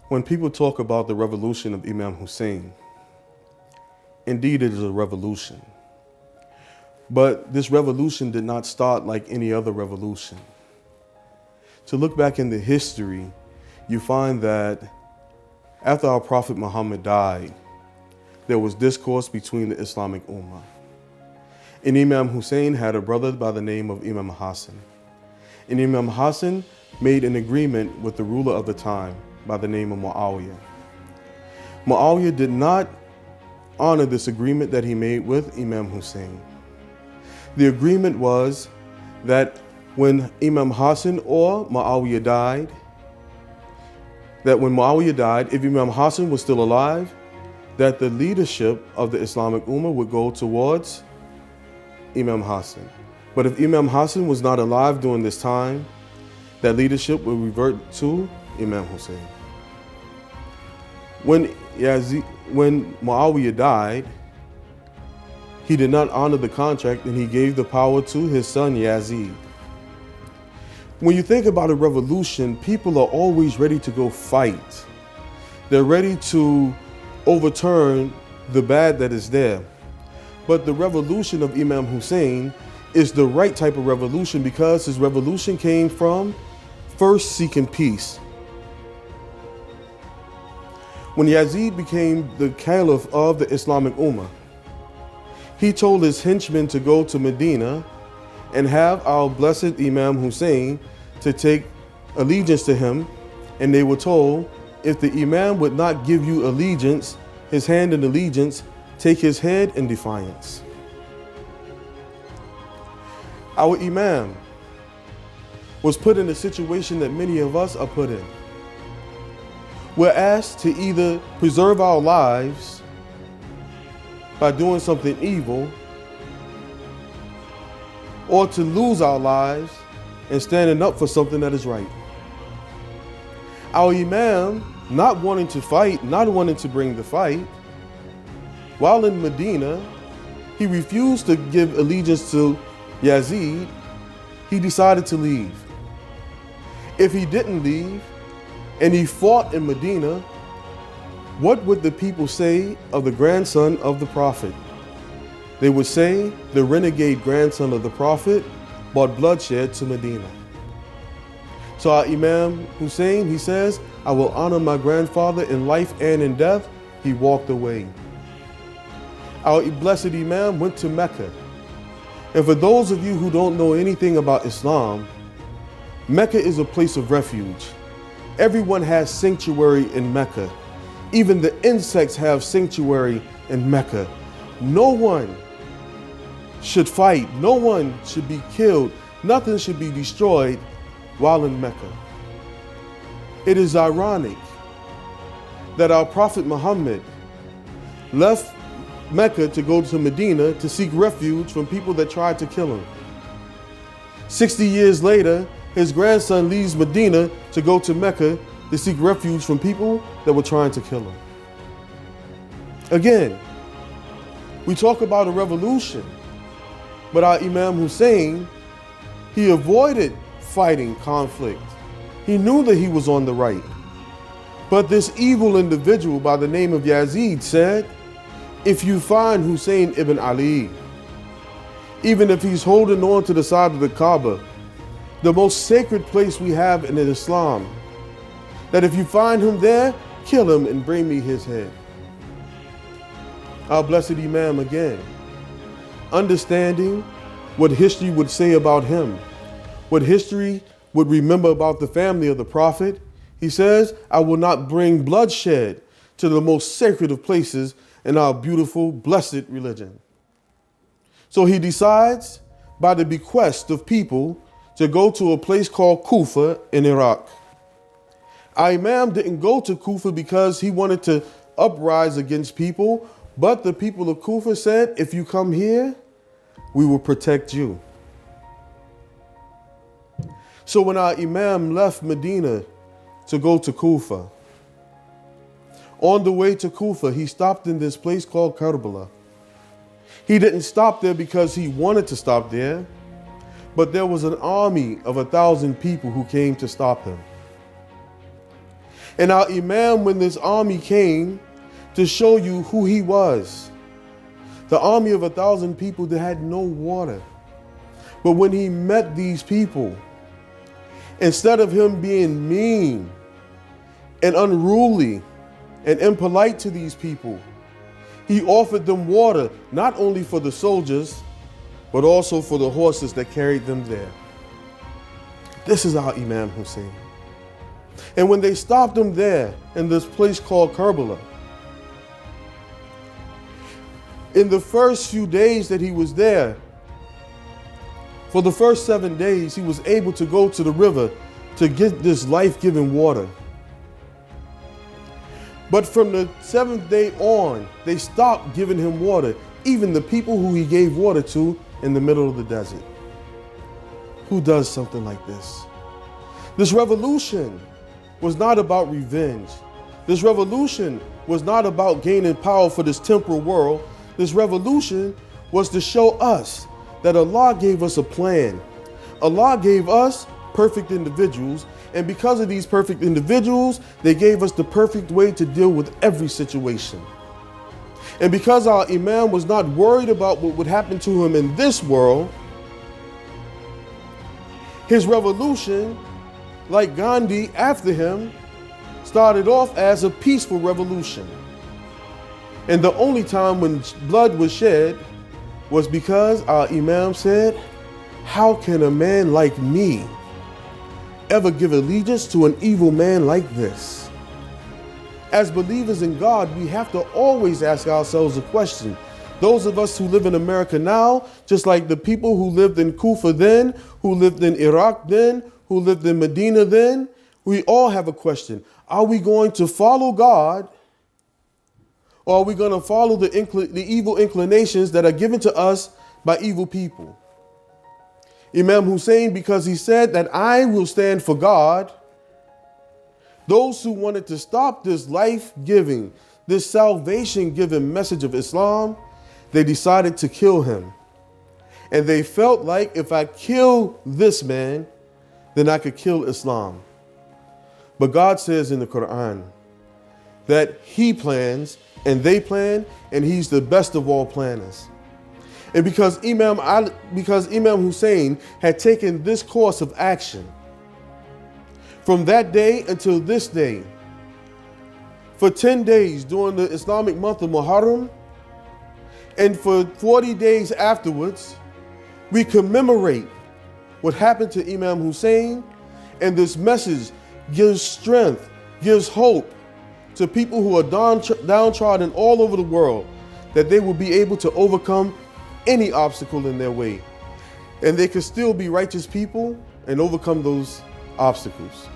When people talk about the revolution of Imam Hussain, indeed it is a revolution. But this revolution did not start like any other revolution. To look back in the history, you find that after our Prophet Muhammad died, there was discourse between the Islamic Ummah. And Imam Hussain had a brother by the name of Imam Hassan. And Imam Hassan made an agreement with the ruler of the time by the name of Muawiyah. Muawiyah did not honor this agreement that he made with Imam Hussain. The agreement was that when Imam Hassan or Muawiyah died, if Imam Hassan was still alive, that the leadership of the Islamic Ummah would go towards Imam Hassan. But if Imam Hassan was not alive during this time, that leadership would revert to Imam Hussain. When Muawiyah died, he did not honor the contract and he gave the power to his son Yazid. When you think about a revolution, people are always ready to go fight. They're ready to overturn the bad that is there. But the revolution of Imam Hussain is the right type of revolution because his revolution came from first seeking peace. When Yazid became the caliph of the Islamic Ummah, he told his henchmen to go to Medina and have our blessed Imam Hussain to take allegiance to him. And they were told, if the Imam would not give you allegiance, his hand in allegiance, take his head in defiance. Our Imam was put in a situation that many of us are put in. We're asked to either preserve our lives by doing something evil or to lose our lives and standing up for something that is right. Our Imam, not wanting to fight, not wanting to bring the fight, while in Medina, he refused to give allegiance to Yazid. He decided to leave. If he didn't leave and he fought in Medina, what would the people say of the grandson of the Prophet? They would say the renegade grandson of the Prophet brought bloodshed to Medina. So our Imam Hussain, he says, I will honor my grandfather in life and in death. He walked away. Our blessed Imam went to Mecca. And for those of you who don't know anything about Islam, Mecca is a place of refuge. Everyone has sanctuary in Mecca. Even the insects have sanctuary in Mecca. No one should fight. No one should be killed. Nothing should be destroyed while in Mecca. It is ironic that our Prophet Muhammad left Mecca to go to Medina to seek refuge from people that tried to kill him. 60 years later, his grandson leaves Medina to go to Mecca to seek refuge from people that were trying to kill him. Again, we talk about a revolution, but our Imam Hussain, he avoided fighting conflict. He knew that he was on the right. But this evil individual by the name of Yazid said, if you find Hussein ibn Ali, even if he's holding on to the side of the Kaaba, the most sacred place we have in Islam, that if you find him there, kill him and bring me his head. Our blessed Imam again, understanding what history would say about him, what history would remember about the family of the Prophet, he says, I will not bring bloodshed to the most sacred of places in our beautiful, blessed religion. So he decides, by the bequest of people, to go to a place called Kufa in Iraq. Our Imam didn't go to Kufa because he wanted to uprise against people, but the people of Kufa said, if you come here, we will protect you. So when our Imam left Medina to go to Kufa, on the way to Kufa, he stopped in this place called Karbala. He didn't stop there because he wanted to stop there, but there was an army of 1,000 people who came to stop him. And our Imam, when this army came to show you who he was, the army of 1,000 people that had no water. But when he met these people, instead of him being mean and unruly and impolite to these people, he offered them water, not only for the soldiers, but also for the horses that carried them there. This is our Imam Hussain. And when they stopped him there in this place called Karbala, in the first few days that he was there, for the first 7 days, he was able to go to the river to get this life-giving water. But from the 7th day on, they stopped giving him water, even the people who he gave water to in the middle of the desert. Who does something like this? This revolution was not about revenge. This revolution was not about gaining power for this temporal world. This revolution was to show us that Allah gave us a plan. Allah gave us perfect individuals, and because of these perfect individuals, they gave us the perfect way to deal with every situation. And because our Imam was not worried about what would happen to him in this world, his revolution, like Gandhi after him, started off as a peaceful revolution. And the only time when blood was shed was because our Imam said, "How can a man like me ever give allegiance to an evil man like this?" As believers in God, we have to always ask ourselves a question. Those of us who live in America now, just like the people who lived in Kufa then, who lived in Iraq then, who lived in Medina then, we all have a question. Are we going to follow God, or are we going to follow the evil inclinations that are given to us by evil people? Imam Hussain, because he said that I will stand for God, those who wanted to stop this life-giving, this salvation-giving message of Islam, they decided to kill him. And they felt like if I kill this man, then I could kill Islam. But God says in the Quran that he plans and they plan, and he's the best of all planners. And because Imam Hussain had taken this course of action, from that day until this day, for 10 days during the Islamic month of Muharram, and for 40 days afterwards, we commemorate what happened to Imam Hussain, and this message gives strength, gives hope to people who are downtrodden all over the world, that they will be able to overcome any obstacle in their way. And they can still be righteous people and overcome those obstacles.